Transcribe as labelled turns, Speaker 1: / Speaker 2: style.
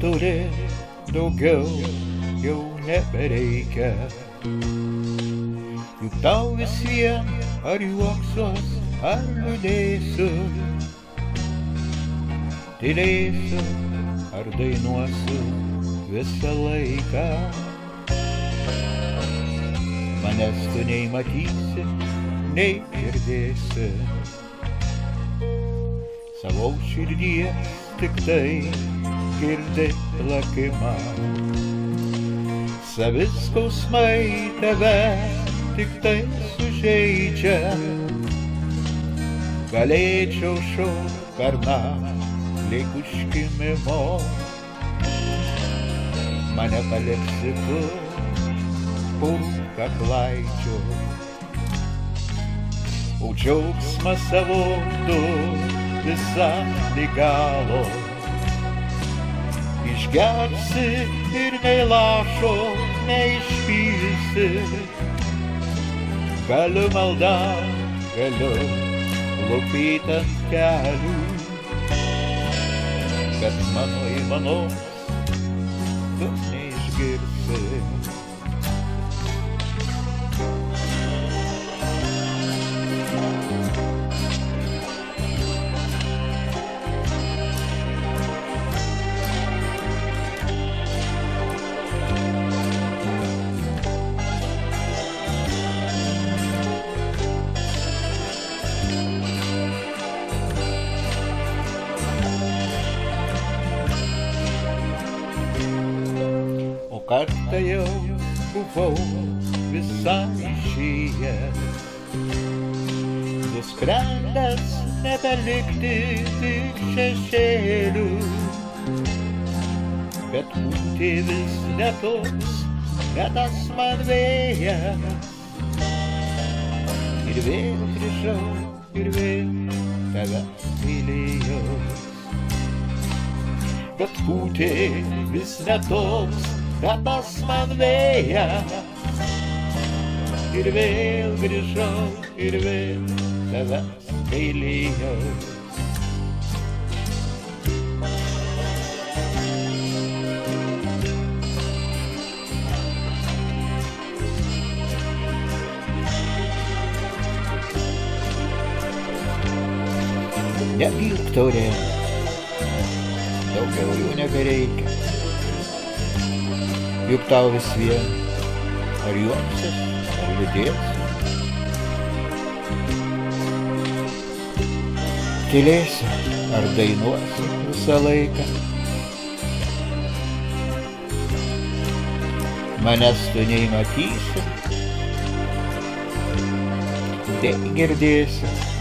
Speaker 1: turi, daugiau jau nebereikia. Juk tau vis vien ar juoksos, ar liūdėsiu, tylėsiu ar dainuosiu visą laiką. Manęs tu nei matysi, nei girdėsi, savo širdies tik tai girdi plakimą. Saviskausmai tave tik tai sužeidžia, galėčiau šaukt per naktį lyg užkimimo. Mane paliksi tu, kaklaičiu, o džiaugsmą savo tu visą lig galo išgersi ir nei lašo neišpilsi. Galiu maldą, galiu lupyt ant kelių, bet mano įmanos tu neišgirsi. Kartą jau buvau visai išėjęs, nusprendęs nebelikti tik šešėlių, bet būti vis ne toks, ne tas man vėjas. Ir vėl grįžau, ir vėl tavęs mylėjau, bet būti vis ne toks, tas man vėjas. Ir vėl grįžau, ir vėl tavęs gailėjau. Nepilk taurė, daugiau jų nebereikia. Juk tau vis vien ar juoksis, ar liūdėsi, tylėsi ar dainuosi visą laiką. Manęs tu nei matysi, nei girdėsi.